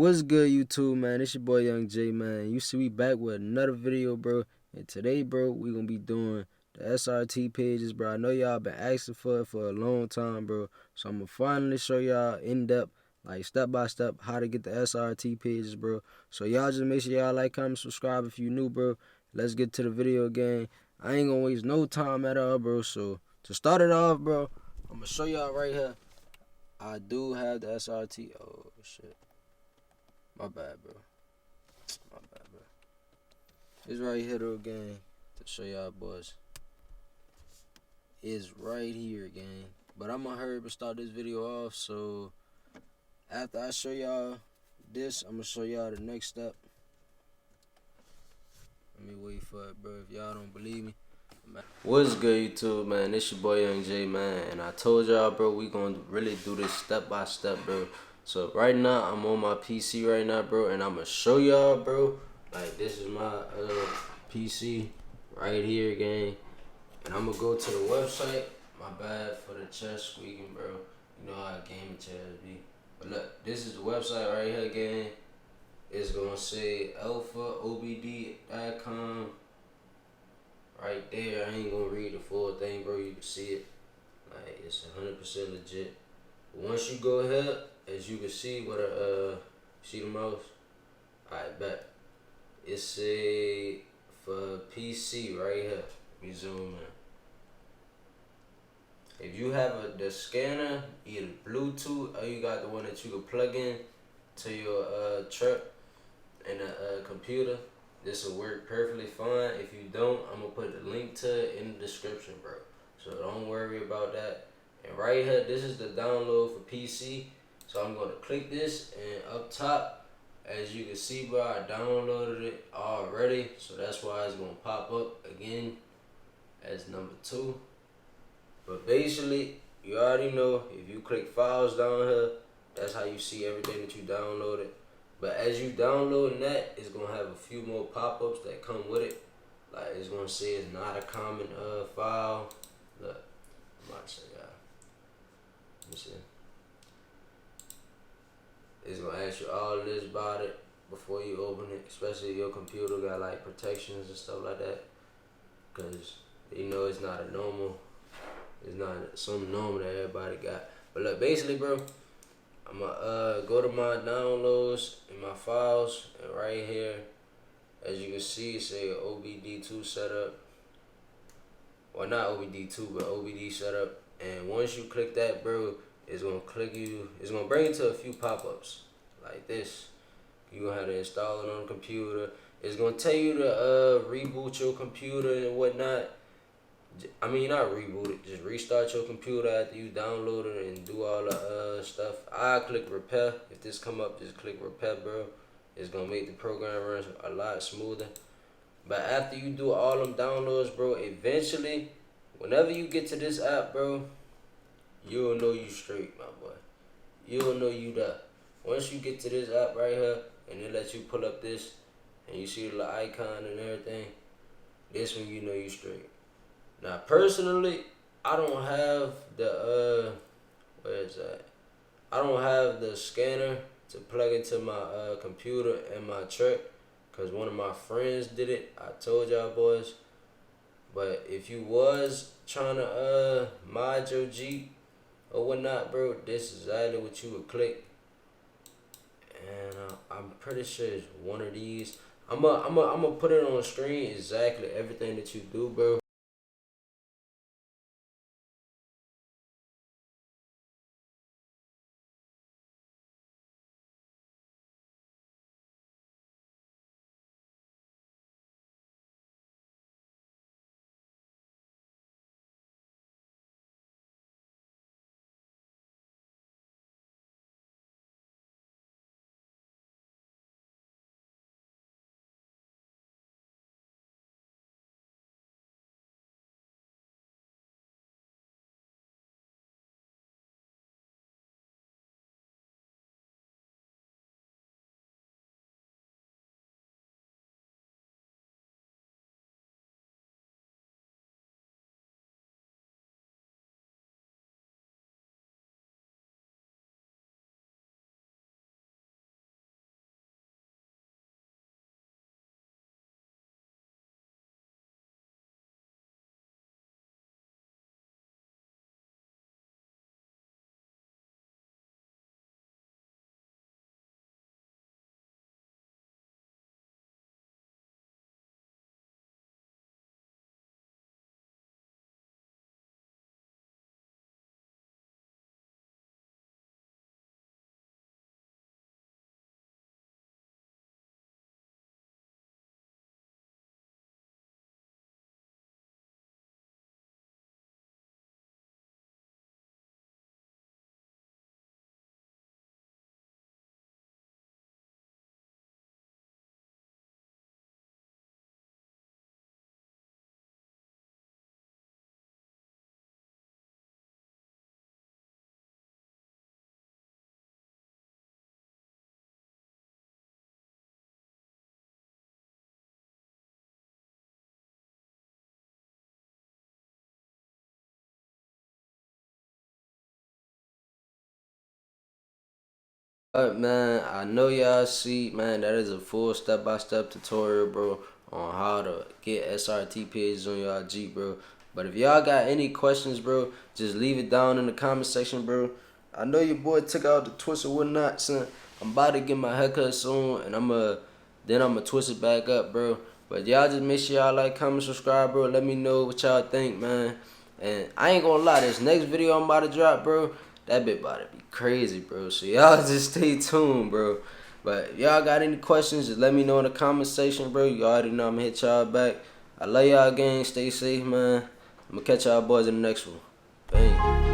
What's good, YouTube, man? It's your boy Young J, man. You see, we back with another video, bro. And today, bro, we gonna be doing the SRT pages, bro. I know y'all been asking for it for a long time, bro. So I'm gonna finally show y'all in depth, like step by step, how to get the SRT pages, bro. So y'all just make sure y'all like, comment, subscribe if you new, bro. Let's get to the video again. I ain't gonna waste no time at all, bro. So to start it off, bro, I'm gonna show y'all right here. I do have the SRT. Oh shit. My bad, bro. My bad, bro. It's right here though, gang. To show y'all boys. It's right here, gang. But I'm gonna hurry up and start this video off. So after I show y'all this, I'm gonna show y'all the next step. Let me wait for it, bro. If y'all don't believe me. What's good, YouTube, man? It's your boy Young J, man. And I told y'all, bro, we gonna really do this step by step, bro. So right now, I'm on my PC right now, bro. And I'm gonna show y'all, bro. Like, this is my PC right here, gang. And I'm gonna go to the website. My bad for the chest squeaking, bro. You know how gaming chairs be. But look, this is the website right here, gang. It's gonna say alfaobd.com. Right there. I ain't gonna read the full thing, bro. You can see it. Like, it's 100% legit. But once you go ahead, as you can see, what see the mouse? Alright, bet. It's a for PC right here. Let me zoom in. If you have the scanner, either Bluetooth or you got the one that you can plug in to your truck and a computer, this will work perfectly fine. If you don't, I'm gonna put the link to it in the description, bro. So don't worry about that. And right here, this is the download for PC. So I'm gonna click this, and up top, as you can see, bro, I downloaded it already. So that's why it's gonna pop up again as number 2. But basically, you already know, if you click files down here, that's how you see everything that you downloaded. But as you downloading that, it's gonna have a few more pop-ups that come with it. Like, it's gonna say it's not a common file. Look, I'm about to show y'all. Let me see. It's gonna ask you all this about it before you open it, especially if your computer got like protections and stuff like that. Cause you know it's not a normal, it's not some normal that everybody got. But look, basically, bro, I'm gonna go to my downloads and my files, and right here, as you can see, it say OBD2 setup. Well, not OBD2, but OBD setup. And once you click that, bro, it's gonna it's gonna bring you to a few pop-ups like this. You gonna have to install it on the computer. It's gonna tell you to reboot your computer and whatnot. I mean, not reboot it, just restart your computer after you download it and do all the stuff. I click repair. If this come up, just click repair, bro. It's gonna make the program run a lot smoother. But after you do all them downloads, bro, eventually, whenever you get to this app, bro, you'll know you straight, my boy. You'll know you there. Once you get to this app right here, and it lets you pull up this, and you see the little icon and everything, this when you know you straight. Now, personally, I don't have the, where is that? I don't have the scanner to plug into my computer and my truck, because one of my friends did it. I told y'all boys. But if you was trying to mod your Jeep or whatnot, bro, this is exactly what you would click. And I'm pretty sure it's one of these. I'm gonna put it on the screen exactly everything that you do, bro. Alright, man, I know y'all see, man, that is a full step-by-step tutorial, bro, on how to get SRT pages on your Jeep, bro. But if y'all got any questions, bro, just leave it down in the comment section, bro. I know your boy took out the twist or whatnot, son. I'm about to get my haircut soon, and then I'ma twist it back up, bro. But y'all just make sure y'all like, comment, subscribe, bro. Let me know what y'all think, man. And I ain't gonna lie, this next video I'm about to drop, bro, that bit about to be crazy, bro. So y'all just stay tuned, bro. But if y'all got any questions, just let me know in the comment section, bro. You already know I'm gonna hit y'all back. I love y'all, gang. Stay safe, man. I'm gonna catch y'all boys in the next one. Bang.